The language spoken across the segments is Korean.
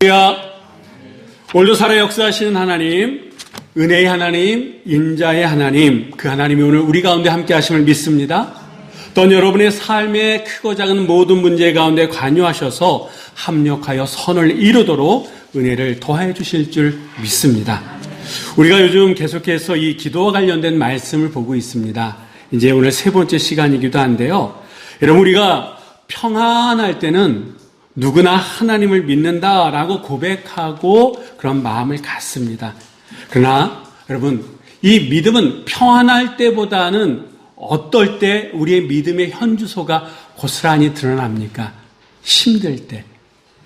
할렐루야. 오늘도 살아 역사하시는 하나님, 은혜의 하나님, 인자의 하나님, 그 하나님이 오늘 우리 가운데 함께 하심을 믿습니다. 또한 여러분의 삶의 크고 작은 모든 문제 가운데 관여하셔서 합력하여 선을 이루도록 은혜를 더해 주실 줄 믿습니다. 우리가 요즘 계속해서 이 기도와 관련된 말씀을 보고 있습니다. 이제 오늘 세 번째 시간이기도 한데요. 여러분, 우리가 평안할 때는 누구나 하나님을 믿는다라고 고백하고 그런 마음을 갖습니다. 그러나 여러분, 이 믿음은 평안할 때보다는 어떨 때 우리의 믿음의 현주소가 고스란히 드러납니까? 힘들 때,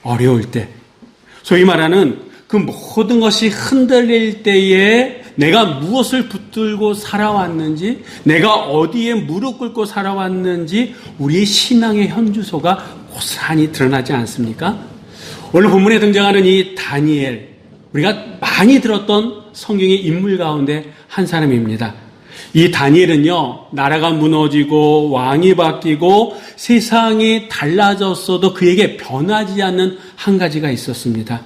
어려울 때, 소위 말하는 그 모든 것이 흔들릴 때에 내가 무엇을 붙들고 살아왔는지, 내가 어디에 무릎 꿇고 살아왔는지 우리의 신앙의 현주소가 고스란히 드러나지 않습니까? 오늘 본문에 등장하는 이 다니엘, 우리가 많이 들었던 성경의 인물 가운데 한 사람입니다. 이 다니엘은요, 나라가 무너지고 왕이 바뀌고 세상이 달라졌어도 그에게 변하지 않는 한 가지가 있었습니다.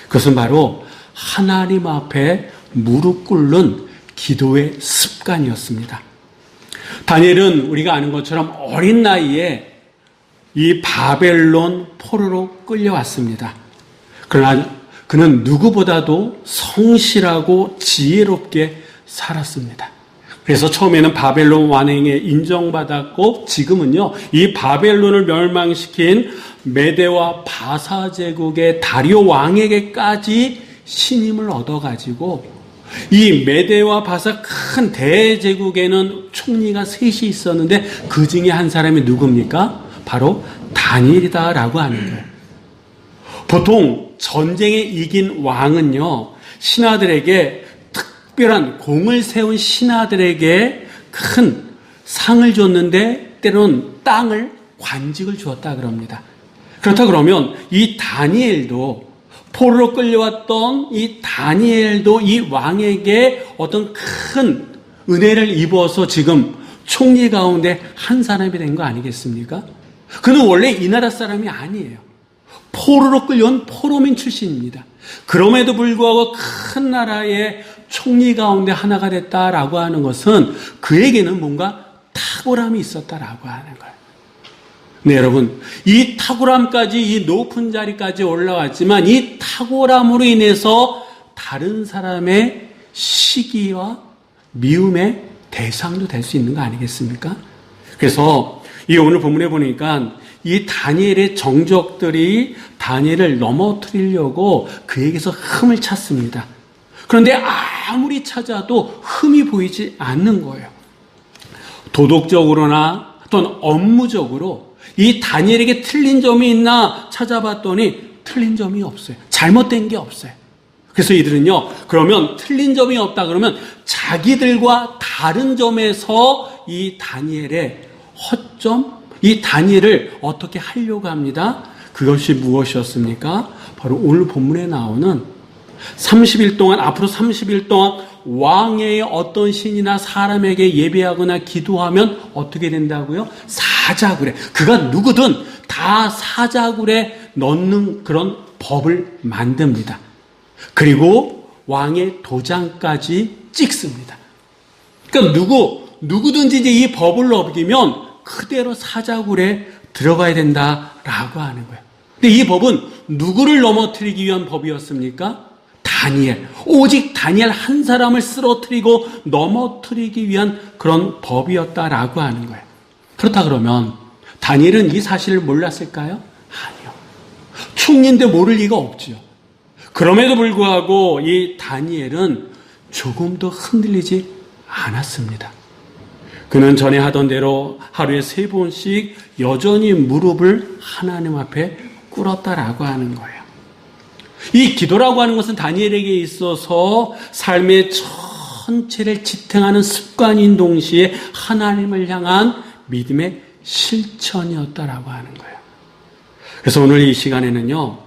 그것은 바로 하나님 앞에 무릎 꿇는 기도의 습관이었습니다. 다니엘은 우리가 아는 것처럼 어린 나이에 이 바벨론 포로로 끌려왔습니다. 그러나 그는 누구보다도 성실하고 지혜롭게 살았습니다. 그래서 처음에는 바벨론 왕에게 인정받았고, 지금은요, 이 바벨론을 멸망시킨 메대와 바사 제국의 다리오 왕에게까지 신임을 얻어가지고, 이 메대와 바사 큰 대제국에는 총리가 셋이 있었는데 그 중에 한 사람이 누굽니까? 바로 다니엘이다라고 하는 거예요. 보통 전쟁에 이긴 왕은요, 신하들에게 특별한 공을 세운 신하들에게 큰 상을 줬는데 때로는 땅을, 관직을 주었다 그럽니다. 그렇다 그러면 이 다니엘도, 포로로 끌려왔던 이 다니엘도 이 왕에게 어떤 큰 은혜를 입어서 지금 총리 가운데 한 사람이 된 거 아니겠습니까? 그는 원래 이 나라 사람이 아니에요. 포로로 끌려온 포로민 출신입니다. 그럼에도 불구하고 큰 나라의 총리 가운데 하나가 됐다라고 하는 것은 그에게는 뭔가 탁월함이 있었다라고 하는 거예요. 네, 여러분, 이 탁월함까지, 이 높은 자리까지 올라왔지만 이 탁월함으로 인해서 다른 사람의 시기와 미움의 대상도 될 수 있는 거 아니겠습니까? 그래서 이 오늘 본문에 보니까 이 다니엘의 정적들이 다니엘을 넘어뜨리려고 그에게서 흠을 찾습니다. 그런데 아무리 찾아도 흠이 보이지 않는 거예요. 도덕적으로나 또는 업무적으로 이 다니엘에게 틀린 점이 있나 찾아봤더니 틀린 점이 없어요. 잘못된 게 없어요. 그래서 이들은요, 그러면 틀린 점이 없다 그러면 자기들과 다른 점에서 이 다니엘의 허점, 이 다니엘을 어떻게 하려고 합니다. 그것이 무엇이었습니까? 바로 오늘 본문에 나오는 30일 동안, 앞으로 30일 동안 왕의 어떤 신이나 사람에게 예배하거나 기도하면 어떻게 된다고요? 사자굴에, 그가 누구든 다 사자굴에 넣는 그런 법을 만듭니다. 그리고 왕의 도장까지 찍습니다. 그러니까 누구든지 이제 이 법을 어기면 그대로 사자굴에 들어가야 된다라고 하는 거예요. 근데 이 법은 누구를 넘어뜨리기 위한 법이었습니까? 다니엘. 오직 다니엘 한 사람을 쓰러뜨리고 넘어뜨리기 위한 그런 법이었다라고 하는 거예요. 그렇다 그러면 다니엘은 이 사실을 몰랐을까요? 아니요. 총리인데 모를 리가 없죠. 그럼에도 불구하고 이 다니엘은 조금도 흔들리지 않았습니다. 그는 전에 하던 대로 하루에 3번씩 여전히 무릎을 하나님 앞에 꿇었다라고 하는 거예요. 이 기도라고 하는 것은 다니엘에게 있어서 삶의 전체를 지탱하는 습관인 동시에 하나님을 향한 믿음의 실천이었다라고 하는 거예요. 그래서 오늘 이 시간에는요,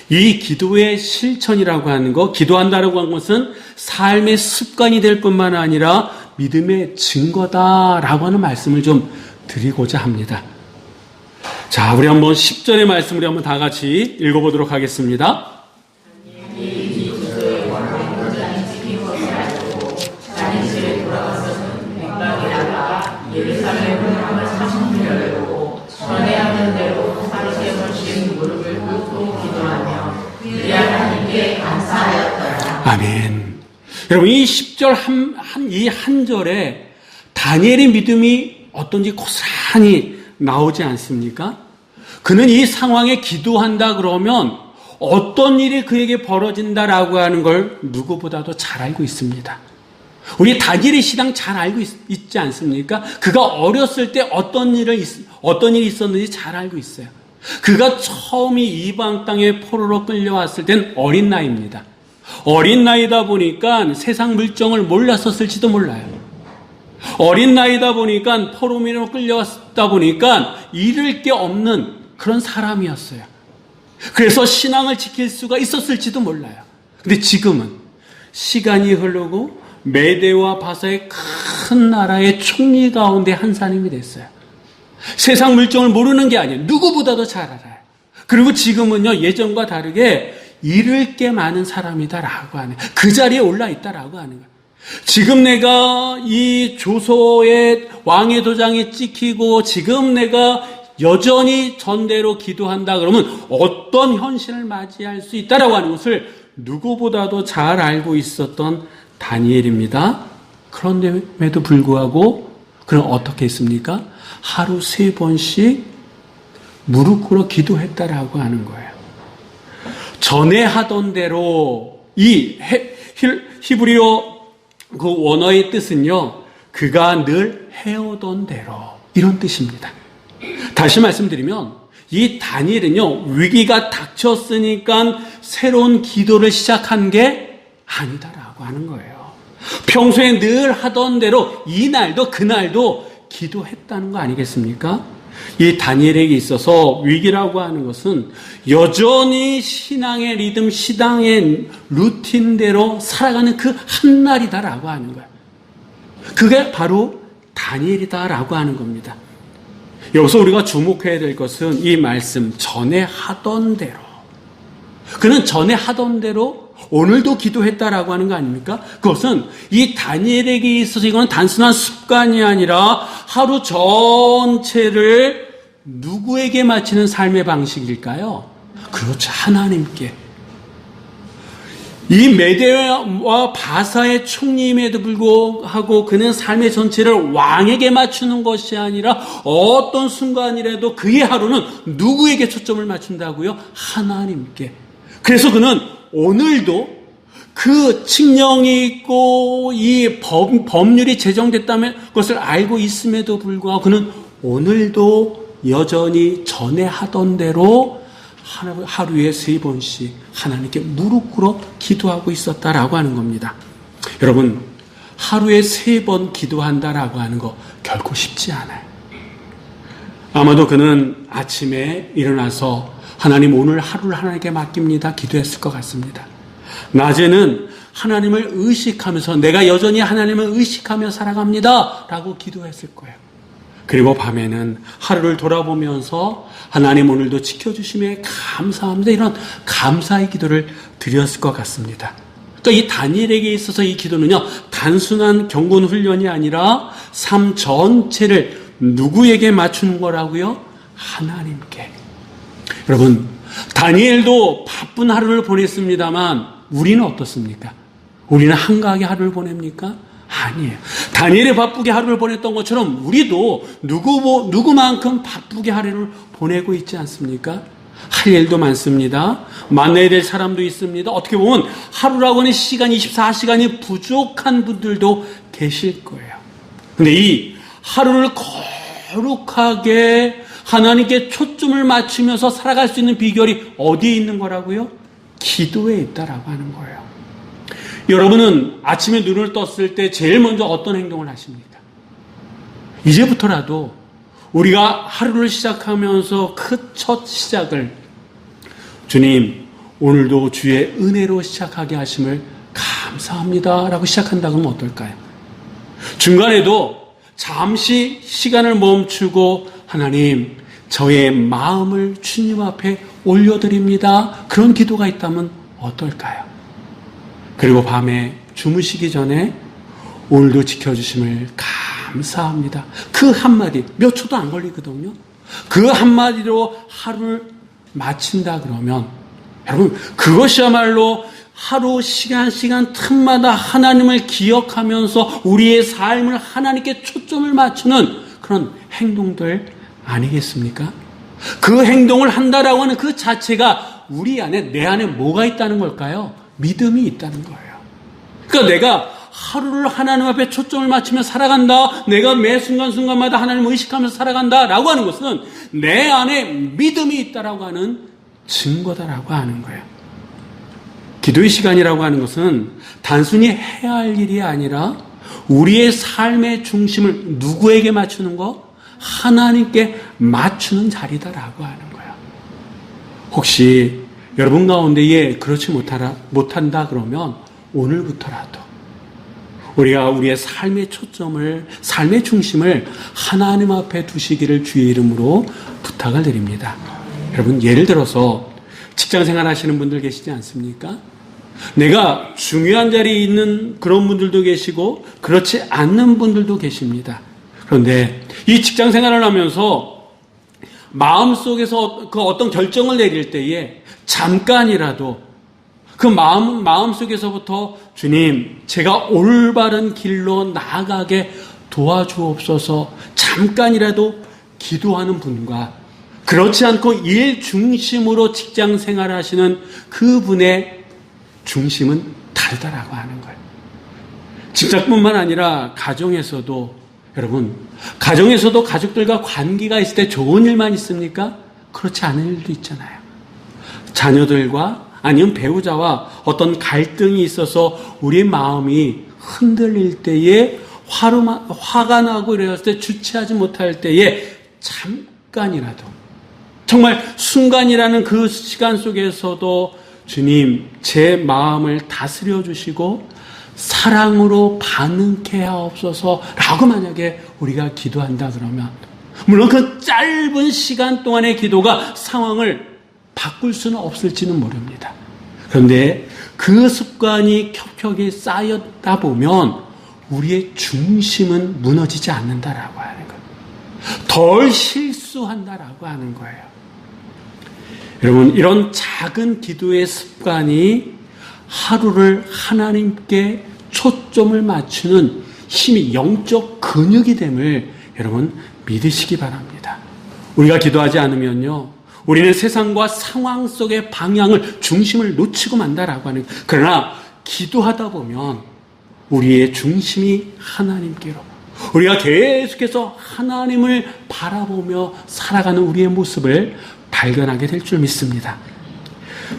이 기도의 실천이라고 하는 것, 기도한다라고 하는 것은 삶의 습관이 될 뿐만 아니라 믿음의 증거다라고 하는 말씀을 좀 드리고자 합니다. 자, 우리 한번 10절의 말씀 우리 한번 다 같이 읽어보도록 하겠습니다. 아멘. 여러분, 이 10절 이 한 절에 다니엘의 믿음이 어떤지 고스란히 나오지 않습니까? 그는 이 상황에 기도한다 그러면 어떤 일이 그에게 벌어진다라고 하는 걸 누구보다도 잘 알고 있습니다. 우리 다니엘의 신앙 잘 알고 있지 않습니까? 그가 어렸을 때 어떤 일이 있었는지 잘 알고 있어요. 그가 처음에 이방 땅에 포로로 끌려왔을 땐 어린 나이입니다. 어린 나이다 보니까 세상 물정을 몰랐었을지도 몰라요. 어린 나이다 보니까 포로민으로 끌려왔다 보니까 잃을 게 없는 그런 사람이었어요. 그래서 신앙을 지킬 수가 있었을지도 몰라요. 근데 지금은 시간이 흐르고 메대와 바사의 큰 나라의 총리 가운데 한 사람이 됐어요. 세상 물정을 모르는 게 아니에요. 누구보다도 잘 알아요. 그리고 지금은요, 예전과 다르게 잃을 게 많은 사람이다라고 하는, 그 자리에 올라 있다라고 하는 거예요. 지금 내가 이 조소의 왕의 도장에 찍히고 지금 내가 여전히 전대로 기도한다 그러면 어떤 현실을 맞이할 수 있다라고 하는 것을 누구보다도 잘 알고 있었던 다니엘입니다. 그런데에도 불구하고 그는 어떻게 했습니까? 하루 3번씩 무릎 꿇어 기도했다라고 하는 거예요. 전에 하던 대로 이 히브리어 그 원어의 뜻은요, 그가 늘 해오던 대로, 이런 뜻입니다. 다시 말씀드리면 이 다니엘은요, 위기가 닥쳤으니까 새로운 기도를 시작한 게 아니다라고 하는 거예요. 평소에 늘 하던 대로 이날도 그날도 기도했다는 거 아니겠습니까? 이 다니엘에게 있어서 위기라고 하는 것은 여전히 신앙의 리듬, 신앙의 루틴대로 살아가는 그 한날이다라고 하는 거예요. 그게 바로 다니엘이다라고 하는 겁니다. 여기서 우리가 주목해야 될 것은 이 말씀, 전에 하던 대로. 그는 전에 하던 대로 오늘도 기도했다라고 하는 거 아닙니까? 그것은 이 다니엘에게 있어서 이건 단순한 습관이 아니라 하루 전체를 누구에게 바치는 삶의 방식일까요? 그렇죠. 하나님께. 이 메대와 바사의 총리임에도 불구하고 그는 삶의 전체를 왕에게 맞추는 것이 아니라 어떤 순간이라도 그의 하루는 누구에게 초점을 맞춘다고요? 하나님께. 그래서 그는 오늘도 그 칙령이 있고 이 법률이 제정됐다면 그것을 알고 있음에도 불구하고 그는 오늘도 여전히 전에 하던 대로 하루에 3번씩 하나님께 무릎 꿇어 기도하고 있었다라고 하는 겁니다. 여러분, 하루에 3번 기도한다라고 하는 거 결코 쉽지 않아요. 아마도 그는 아침에 일어나서 하나님 오늘 하루를 하나님께 맡깁니다 기도했을 것 같습니다. 낮에는 하나님을 의식하면서 내가 여전히 하나님을 의식하며 살아갑니다 라고 기도했을 거예요. 그리고 밤에는 하루를 돌아보면서 하나님 오늘도 지켜주심에 감사합니다 이런 감사의 기도를 드렸을 것 같습니다. 그러니까 이 다니엘에게 있어서 이 기도는요, 단순한 경건 훈련이 아니라 삶 전체를 누구에게 맞추는 거라고요? 하나님께. 여러분, 다니엘도 바쁜 하루를 보냈습니다만 우리는 어떻습니까? 우리는 한가하게 하루를 보냅니까? 아니에요. 다니엘이 바쁘게 하루를 보냈던 것처럼 우리도 누구만큼 바쁘게 하루를 보내고 있지 않습니까? 할 일도 많습니다. 만나야 될 사람도 있습니다. 어떻게 보면 하루라고 하는 시간이 24시간이 부족한 분들도 계실 거예요. 근데 이 하루를 거룩하게 하나님께 초점을 맞추면서 살아갈 수 있는 비결이 어디에 있는 거라고요? 기도에 있다라고 하는 거예요. 여러분은 아침에 눈을 떴을 때 제일 먼저 어떤 행동을 하십니까? 이제부터라도 우리가 하루를 시작하면서 그 첫 시작을 주님, 오늘도 주의 은혜로 시작하게 하심을 감사합니다 라고 시작한다 그러면 어떨까요? 중간에도 잠시 시간을 멈추고 하나님, 저의 마음을 주님 앞에 올려드립니다. 그런 기도가 있다면 어떨까요? 그리고 밤에 주무시기 전에 오늘도 지켜주심을 감사합니다. 그 한마디, 몇 초도 안 걸리거든요. 그 한마디로 하루를 마친다 그러면 여러분, 그것이야말로 하루 시간 틈마다 하나님을 기억하면서 우리의 삶을 하나님께 초점을 맞추는 그런 행동들 아니겠습니까? 그 행동을 한다라고 하는 그 자체가 우리 안에, 내 안에 뭐가 있다는 걸까요? 믿음이 있다는 거예요. 그러니까 내가 하루를 하나님 앞에 초점을 맞추며 살아간다, 내가 매 순간순간마다 하나님을 의식하면서 살아간다 라고 하는 것은 내 안에 믿음이 있다라고 하는 증거다라고 하는 거예요. 기도의 시간이라고 하는 것은 단순히 해야 할 일이 아니라 우리의 삶의 중심을 누구에게 맞추는 거? 하나님께 맞추는 자리다라고 하는 거예요. 혹시 여러분 가운데에 그렇지 못한다 그러면 오늘부터라도 우리가 우리의 삶의 초점을, 삶의 중심을 하나님 앞에 두시기를 주의 이름으로 부탁을 드립니다. 여러분, 예를 들어서 직장 생활 하시는 분들 계시지 않습니까? 내가 중요한 자리에 있는 그런 분들도 계시고 그렇지 않는 분들도 계십니다. 그런데 이 직장 생활을 하면서 마음속에서 그 어떤 결정을 내릴 때에 잠깐이라도 그 마음속에서부터 주님, 제가 올바른 길로 나아가게 도와주옵소서 잠깐이라도 기도하는 분과 그렇지 않고 일 중심으로 직장 생활을 하시는 그분의 중심은 다르다라고 하는 거예요. 직장뿐만 아니라 가정에서도 여러분, 가정에서도 가족들과 관계가 있을 때 좋은 일만 있습니까? 그렇지 않은 일도 있잖아요. 자녀들과 아니면 배우자와 어떤 갈등이 있어서 우리의 마음이 흔들릴 때에 화가 나고 이랬을 때 주체하지 못할 때에 잠깐이라도 정말 순간이라는 그 시간 속에서도 주님, 제 마음을 다스려 주시고 사랑으로 반응케 하옵소서라고 만약에 우리가 기도한다 그러면 물론 그 짧은 시간 동안의 기도가 상황을 바꿀 수는 없을지는 모릅니다. 그런데 그 습관이 켜켜이 쌓였다 보면 우리의 중심은 무너지지 않는다라고 하는 거예요. 덜 실수한다라고 하는 거예요. 여러분, 이런 작은 기도의 습관이 하루를 하나님께 초점을 맞추는 힘이, 영적 근육이 됨을 여러분 믿으시기 바랍니다. 우리가 기도하지 않으면요, 우리는 세상과 상황 속의 방향을, 중심을 놓치고 만다라고 하는, 그러나 기도하다 보면 우리의 중심이 하나님께로, 우리가 계속해서 하나님을 바라보며 살아가는 우리의 모습을 발견하게 될 줄 믿습니다.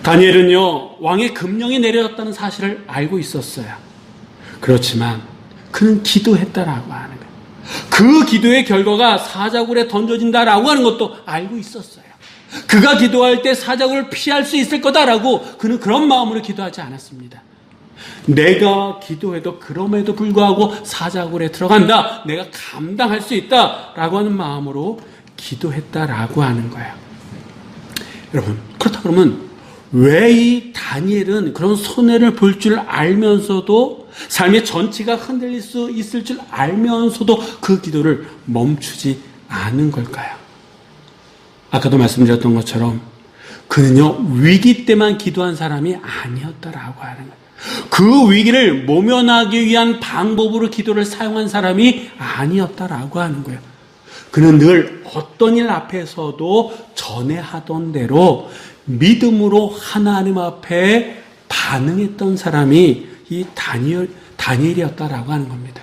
다니엘은요, 왕의 금령이 내려졌다는 사실을 알고 있었어요. 그렇지만 그는 기도했다라고 하는 거예요. 그 기도의 결과가 사자굴에 던져진다라고 하는 것도 알고 있었어요. 그가 기도할 때 사자굴을 피할 수 있을 거다라고 그는 그런 마음으로 기도하지 않았습니다. 내가 기도해도 그럼에도 불구하고 사자굴에 들어간다, 내가 감당할 수 있다라고 하는 마음으로 기도했다라고 하는 거예요. 여러분, 그렇다 그러면 왜 이 다니엘은 그런 손해를 볼 줄 알면서도, 삶의 전체가 흔들릴 수 있을 줄 알면서도 그 기도를 멈추지 않은 걸까요? 아까도 말씀드렸던 것처럼 그는요, 위기 때만 기도한 사람이 아니었다라고 하는 거예요. 그 위기를 모면하기 위한 방법으로 기도를 사용한 사람이 아니었다라고 하는 거예요. 그는 늘 어떤 일 앞에서도 전에 하던 대로 믿음으로 하나님 앞에 반응했던 사람이 이 다니엘이었다라고 하는 겁니다.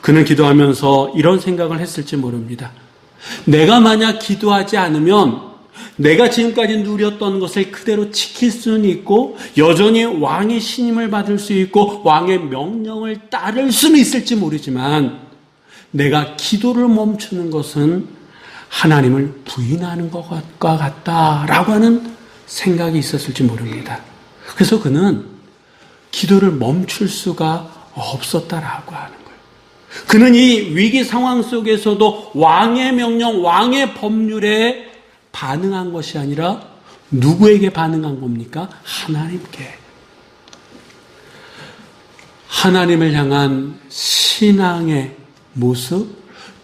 그는 기도하면서 이런 생각을 했을지 모릅니다. 내가 만약 기도하지 않으면 내가 지금까지 누렸던 것을 그대로 지킬 수는 있고 여전히 왕의 신임을 받을 수 있고 왕의 명령을 따를 수는 있을지 모르지만 내가 기도를 멈추는 것은 하나님을 부인하는 것과 같다라고 하는 생각이 있었을지 모릅니다. 그래서 그는 기도를 멈출 수가 없었다라고 하는 거예요. 그는 이 위기 상황 속에서도 왕의 명령, 왕의 법률에 반응한 것이 아니라 누구에게 반응한 겁니까? 하나님께. 하나님을 향한 신앙의 모습,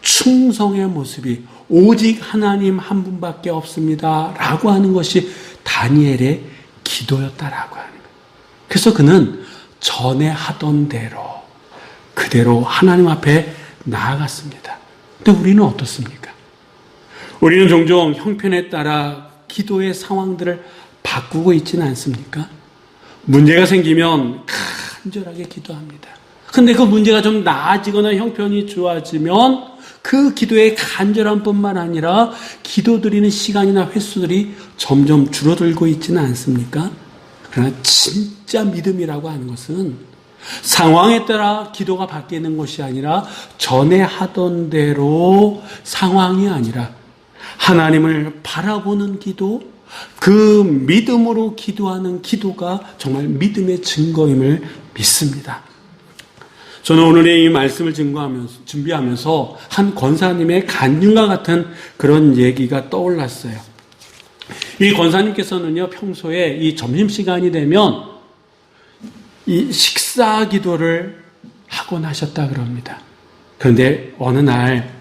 충성의 모습이 오직 하나님 한 분밖에 없습니다 라고 하는 것이 다니엘의 기도였다라고 하는 거예요. 그래서 그는 전에 하던 대로 그대로 하나님 앞에 나아갔습니다. 근데 우리는 어떻습니까? 우리는 종종 형편에 따라 기도의 상황들을 바꾸고 있지는 않습니까? 문제가 생기면 간절하게 기도합니다. 근데 그 문제가 좀 나아지거나 형편이 좋아지면 그 기도의 간절함뿐만 아니라 기도드리는 시간이나 횟수들이 점점 줄어들고 있지는 않습니까? 그러나 진짜 믿음이라고 하는 것은 상황에 따라 기도가 바뀌는 것이 아니라 전에 하던 대로 상황이 아니라 하나님을 바라보는 기도, 그 믿음으로 기도하는 기도가 정말 믿음의 증거임을 믿습니다. 저는 오늘의 이 말씀을 준비하면서 한 권사님의 간증과 같은 그런 얘기가 떠올랐어요. 이 권사님께서는요, 평소에 이 점심시간이 되면 이 식사 기도를 하곤 하셨다 그럽니다. 그런데 어느 날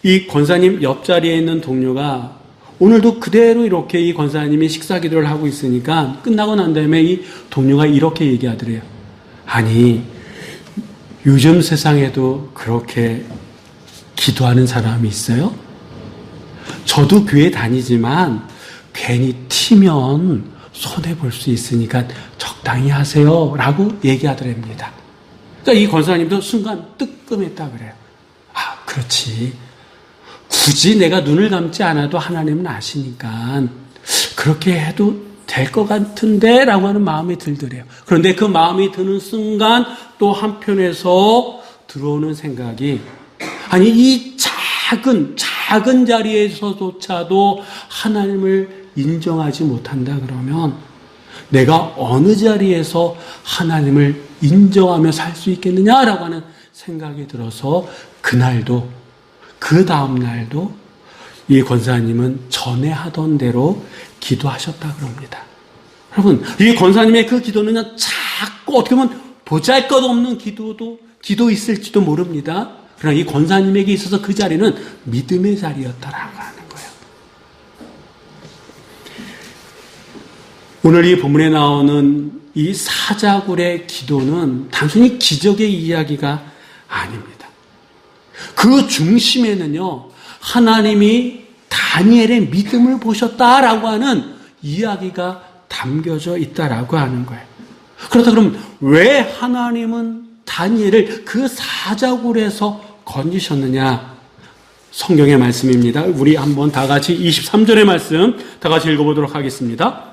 이 권사님 옆자리에 있는 동료가 오늘도 그대로 이렇게 이 권사님이 식사 기도를 하고 있으니까 끝나고 난 다음에 이 동료가 이렇게 얘기하더래요. 아니, 요즘 세상에도 그렇게 기도하는 사람이 있어요? 저도 교회 다니지만 괜히 튀면 손해볼 수 있으니까 적당히 하세요 라고 얘기하더랍니다. 그러니까 이 권사님도 순간 뜨끔했다 그래요. 아, 그렇지. 굳이 내가 눈을 감지 않아도 하나님은 아시니까 그렇게 해도 될 것 같은데 라고 하는 마음이 들더래요. 그런데 그 마음이 드는 순간 또 한편에서 들어오는 생각이, 아니 이 작은 자리에서조차도 하나님을 인정하지 못한다 그러면 내가 어느 자리에서 하나님을 인정하며 살 수 있겠느냐라고 하는 생각이 들어서 그날도 그 다음 날도 이 권사님은 전에 하던 대로 기도하셨다 그럽니다. 여러분, 이 권사님의 그 기도는 작고 어떻게 보면 보잘것없는 기도 있을지도 모릅니다. 그러나 이 권사님에게 있어서 그 자리는 믿음의 자리였다라고 하는 거예요. 오늘 이 본문에 나오는 이 사자굴의 기도는 단순히 기적의 이야기가 아닙니다. 그 중심에는요, 하나님이 다니엘의 믿음을 보셨다라고 하는 이야기가 담겨져 있다라고 하는 거예요. 그렇다 그러면 왜 하나님은 다니엘을 그 사자굴에서 건지셨느냐? 성경의 말씀입니다. 우리 한번 다 같이 23절의 말씀 다 같이 읽어보도록 하겠습니다.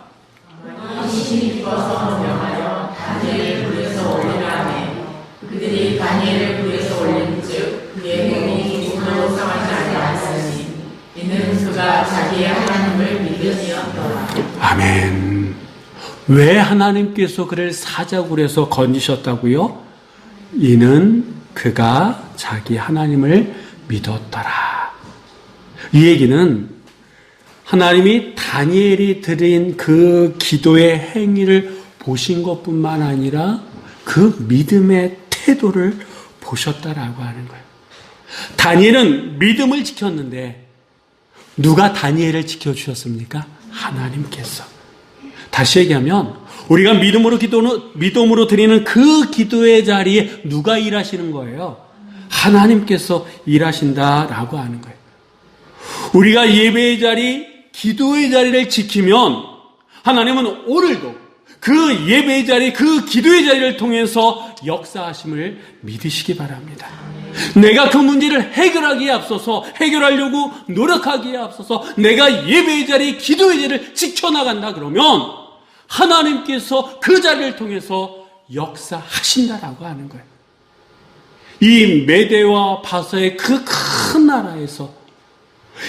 그들이 다니엘을 불에서 올린즉 그의 몸이 기도로 상하지 아니하였으니 이는 그가 자기의 하나님을 믿으니었더라. 아멘. 왜 하나님께서 그를 사자굴에서 건지셨다고요? 이는 그가 자기 하나님을 믿었더라. 이 얘기는 하나님이 다니엘이 드린 그 기도의 행위를 보신 것뿐만 아니라 그 믿음의 태도를 보셨다라고 하는 거예요. 다니엘은 믿음을 지켰는데 누가 다니엘을 지켜주셨습니까? 하나님께서. 다시 얘기하면 우리가 믿음으로 드리는 그 기도의 자리에 누가 일하시는 거예요? 하나님께서 일하신다라고 하는 거예요. 우리가 예배의 자리, 기도의 자리를 지키면 하나님은 오늘도 그 예배의 자리, 그 기도의 자리를 통해서 역사하심을 믿으시기 바랍니다. 내가 그 문제를 해결하기에 앞서서, 해결하려고 노력하기에 앞서서 내가 예배의 자리, 기도의 자리를 지켜나간다 그러면 하나님께서 그 자리를 통해서 역사하신다라고 하는 거예요. 이 메대와 바사의 그 큰 나라에서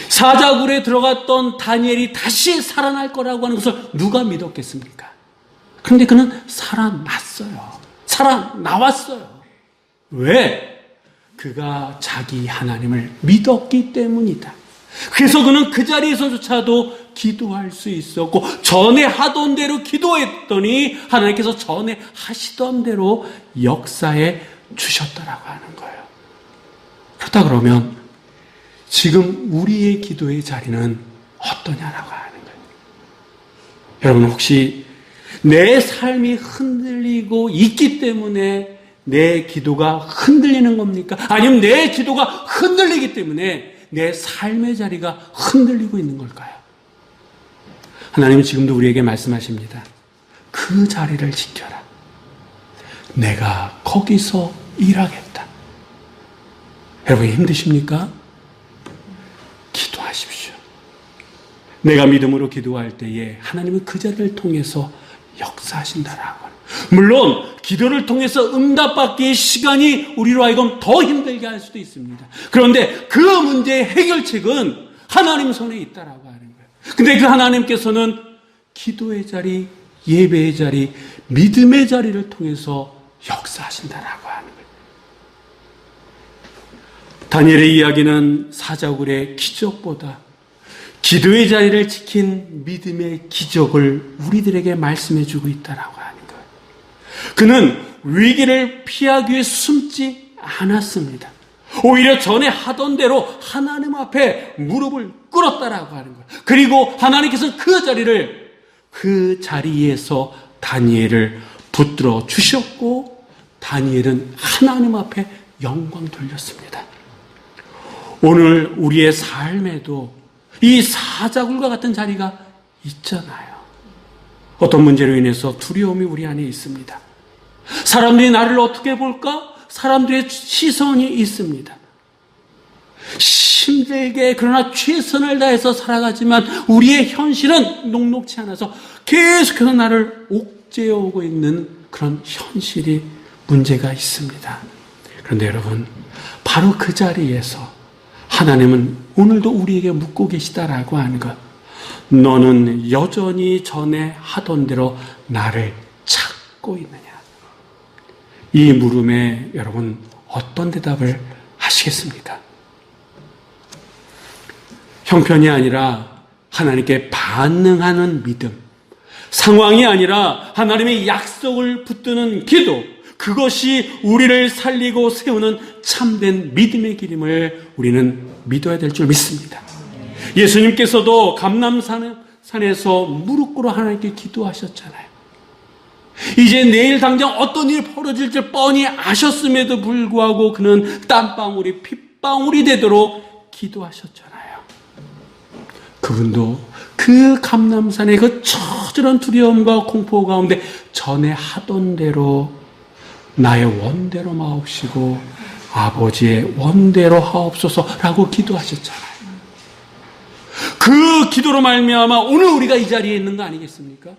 사자굴에 들어갔던 다니엘이 다시 살아날 거라고 하는 것을 누가 믿었겠습니까? 그런데 그는 살아났어요. 살아나왔어요. 왜? 그가 자기 하나님을 믿었기 때문이다. 그래서 그는 그 자리에서조차도 기도할 수 있었고 전에 하던 대로 기도했더니 하나님께서 전에 하시던 대로 역사해 주셨다라고 하는 거예요. 그렇다 그러면 지금 우리의 기도의 자리는 어떠냐라고 하는 거예요. 여러분 혹시 내 삶이 흔들리고 있기 때문에 내 기도가 흔들리는 겁니까? 아니면 내 기도가 흔들리기 때문에 내 삶의 자리가 흔들리고 있는 걸까요? 하나님은 지금도 우리에게 말씀하십니다. 그 자리를 지켜라. 내가 거기서 일하겠다. 여러분 힘드십니까? 기도하십시오. 내가 믿음으로 기도할 때에 하나님은 그 자리를 통해서 역사하신다라고. 물론 기도를 통해서 응답받기의 시간이 우리로 하여금 더 힘들게 할 수도 있습니다. 그런데 그 문제의 해결책은 하나님 손에 있다라고 하는 거예요. 근데 그 하나님께서는 기도의 자리, 예배의 자리, 믿음의 자리를 통해서 역사하신다라고 하는 거예요. 다니엘의 이야기는 사자굴의 기적보다 기도의 자리를 지킨 믿음의 기적을 우리들에게 말씀해 주고 있다라고 하는 거예요. 그는 위기를 피하기 위해 숨지 않았습니다. 오히려 전에 하던 대로 하나님 앞에 무릎을 꿇었다라고 하는 거예요. 그리고 하나님께서 그 자리에서 다니엘을 붙들어 주셨고 다니엘은 하나님 앞에 영광 돌렸습니다. 오늘 우리의 삶에도 이 사자굴과 같은 자리가 있잖아요. 어떤 문제로 인해서 두려움이 우리 안에 있습니다. 사람들이 나를 어떻게 볼까? 사람들의 시선이 있습니다. 힘들게 그러나 최선을 다해서 살아가지만 우리의 현실은 녹록지 않아서 계속해서 나를 옥죄어 오고 있는 그런 현실이 문제가 있습니다. 그런데 여러분, 바로 그 자리에서 하나님은 오늘도 우리에게 묻고 계시다라고 하는 것. 너는 여전히 전에 하던 대로 나를 찾고 있느냐? 이 물음에 여러분 어떤 대답을 하시겠습니까? 형편이 아니라 하나님께 반응하는 믿음, 상황이 아니라 하나님의 약속을 붙드는 기도, 그것이 우리를 살리고 세우는 참된 믿음의 길임을 우리는 믿어야 될 줄 믿습니다. 예수님께서도 감람산에서 무릎 꿇어 하나님께 기도하셨잖아요. 이제 내일 당장 어떤 일이 벌어질지 뻔히 아셨음에도 불구하고 그는 땀방울이 핏방울이 되도록 기도하셨잖아요. 그분도 그 감람산의 그 처절한 두려움과 공포 가운데 전에 하던 대로 나의 원대로 마옵시고 아버지의 원대로 하옵소서라고 기도하셨잖아요. 그 기도로 말미암아 오늘 우리가 이 자리에 있는 거 아니겠습니까?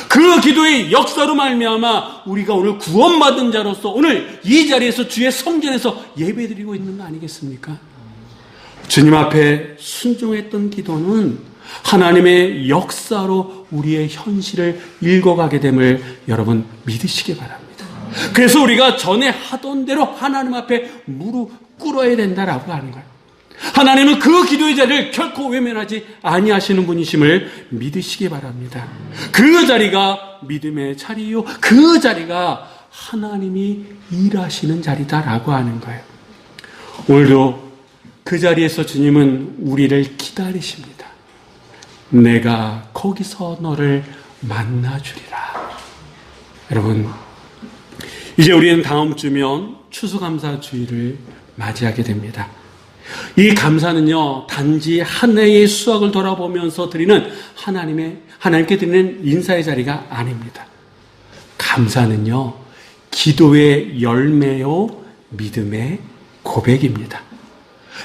그 기도의 역사로 말미암아 우리가 오늘 구원받은 자로서 오늘 이 자리에서 주의 성전에서 예배드리고 있는 거 아니겠습니까? 주님 앞에 순종했던 기도는 하나님의 역사로 우리의 현실을 읽어가게 됨을 여러분 믿으시기 바랍니다. 그래서 우리가 전에 하던 대로 하나님 앞에 무릎 꿇어야 된다라고 하는 거예요. 하나님은 그 기도의 자리를 결코 외면하지 아니하시는 분이심을 믿으시기 바랍니다. 그 자리가 믿음의 자리요, 그 자리가 하나님이 일하시는 자리다라고 하는 거예요. 오늘도 그 자리에서 주님은 우리를 기다리십니다. 내가 거기서 너를 만나주리라. 여러분, 이제 우리는 다음 주면 추수감사주의를 맞이하게 됩니다. 이 감사는요, 단지 한 해의 수확을 돌아보면서 드리는 하나님께 드리는 인사의 자리가 아닙니다. 감사는요, 기도의 열매요, 믿음의 고백입니다.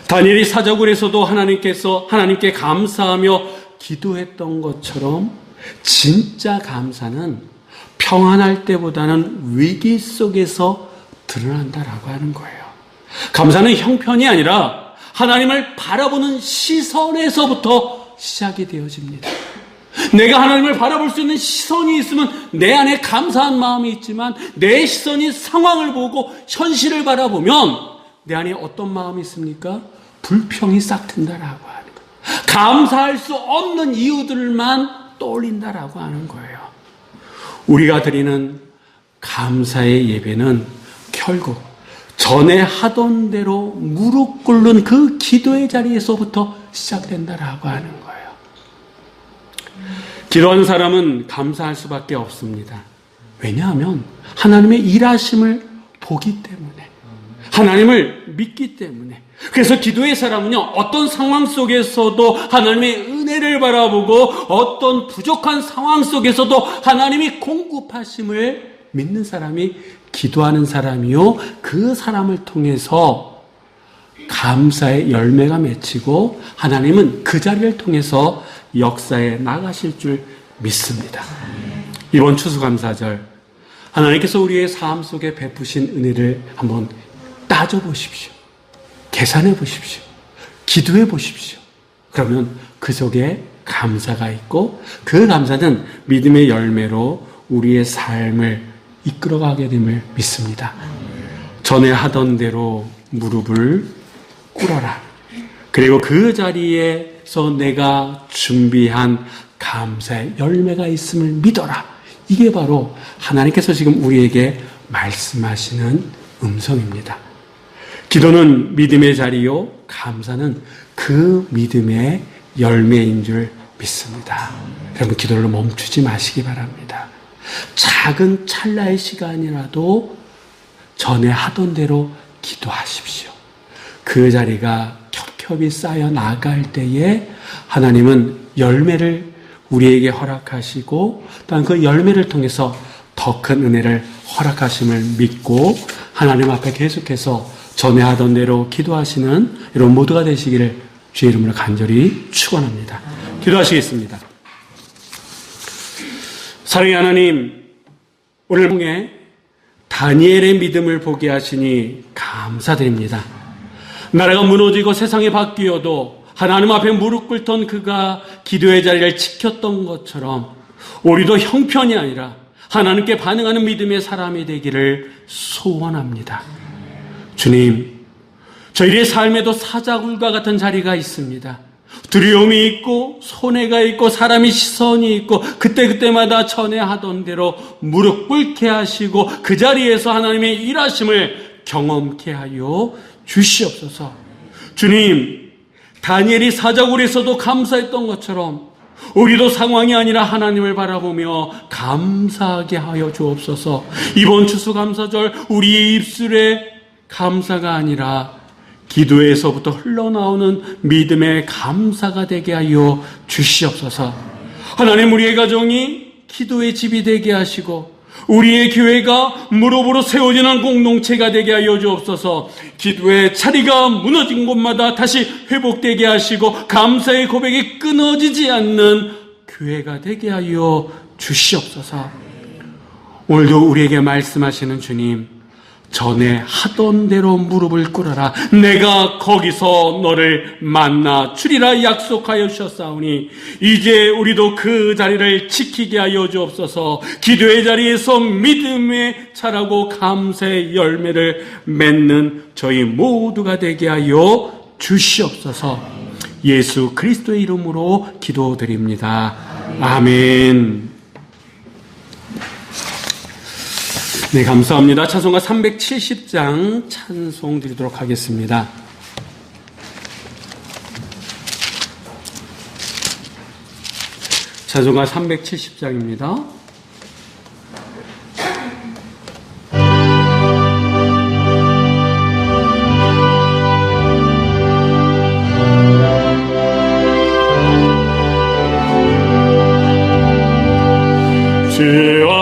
다니엘이 사자굴에서도 하나님께 감사하며 기도했던 것처럼 진짜 감사는 평안할 때보다는 위기 속에서 드러난다라고 하는 거예요. 감사는 형편이 아니라 하나님을 바라보는 시선에서부터 시작이 되어집니다. 내가 하나님을 바라볼 수 있는 시선이 있으면 내 안에 감사한 마음이 있지만 내 시선이 상황을 보고 현실을 바라보면 내 안에 어떤 마음이 있습니까? 불평이 싹 튼다라고 하는 거예요. 감사할 수 없는 이유들만 떠올린다라고 하는 거예요. 우리가 드리는 감사의 예배는 결국 전에 하던 대로 무릎 꿇는 그 기도의 자리에서부터 시작된다라고 하는 거예요. 기도하는 사람은 감사할 수밖에 없습니다. 왜냐하면 하나님의 일하심을 보기 때문에, 하나님을 믿기 때문에. 그래서 기도의 사람은요, 어떤 상황 속에서도 하나님의 은혜를 바라보고 어떤 부족한 상황 속에서도 하나님이 공급하심을 믿는 사람이 기도하는 사람이요, 그 사람을 통해서 감사의 열매가 맺히고 하나님은 그 자리를 통해서 역사에 나가실 줄 믿습니다. 이번 추수감사절 하나님께서 우리의 삶 속에 베푸신 은혜를 한번 따져보십시오. 계산해 보십시오. 기도해 보십시오. 그러면 그 속에 감사가 있고 그 감사는 믿음의 열매로 우리의 삶을 이끌어가게 됨을 믿습니다. 전에 하던 대로 무릎을 꿇어라. 그리고 그 자리에서 내가 준비한 감사의 열매가 있음을 믿어라. 이게 바로 하나님께서 지금 우리에게 말씀하시는 음성입니다. 기도는 믿음의 자리요, 감사는 그 믿음의 열매인 줄 믿습니다. 여러분, 기도를 멈추지 마시기 바랍니다. 작은 찰나의 시간이라도 전에 하던 대로 기도하십시오. 그 자리가 겹겹이 쌓여 나갈 때에 하나님은 열매를 우리에게 허락하시고 또한 그 열매를 통해서 더 큰 은혜를 허락하심을 믿고 하나님 앞에 계속해서 전에 하던 대로 기도하시는 여러분 모두가 되시기를 주의 이름으로 간절히 축원합니다. 기도하시겠습니다. 사랑의 하나님, 오늘 통해 다니엘의 믿음을 보게 하시니 감사드립니다. 나라가 무너지고 세상이 바뀌어도 하나님 앞에 무릎 꿇던 그가 기도의 자리를 지켰던 것처럼 우리도 형편이 아니라 하나님께 반응하는 믿음의 사람이 되기를 소원합니다. 주님, 저희의 삶에도 사자굴과 같은 자리가 있습니다. 두려움이 있고 손해가 있고 사람의 시선이 있고 그때그때마다 전에 하던 대로 무릎 꿇게 하시고 그 자리에서 하나님의 일하심을 경험케 하여 주시옵소서. 주님, 다니엘이 사자굴에서도 감사했던 것처럼 우리도 상황이 아니라 하나님을 바라보며 감사하게 하여 주옵소서. 이번 추수감사절 우리의 입술에 감사가 아니라 기도에서부터 흘러나오는 믿음의 감사가 되게 하여 주시옵소서. 하나님, 우리의 가정이 기도의 집이 되게 하시고 우리의 교회가 무릎으로 세워지는 공동체가 되게 하여 주옵소서. 기도의 자리가 무너진 곳마다 다시 회복되게 하시고 감사의 고백이 끊어지지 않는 교회가 되게 하여 주시옵소서. 오늘도 우리에게 말씀하시는 주님, 전에 하던 대로 무릎을 꿇어라. 내가 거기서 너를 만나 주리라 약속하여 주셨사오니 이제 우리도 그 자리를 지키게 하여 주옵소서. 기도의 자리에서 믿음에 자라고 감사의 열매를 맺는 저희 모두가 되게 하여 주시옵소서. 예수 그리스도의 이름으로 기도드립니다. 아멘. 네, 감사합니다. 찬송가 370장 찬송 드리도록 하겠습니다. 찬송가 370장입니다. 주여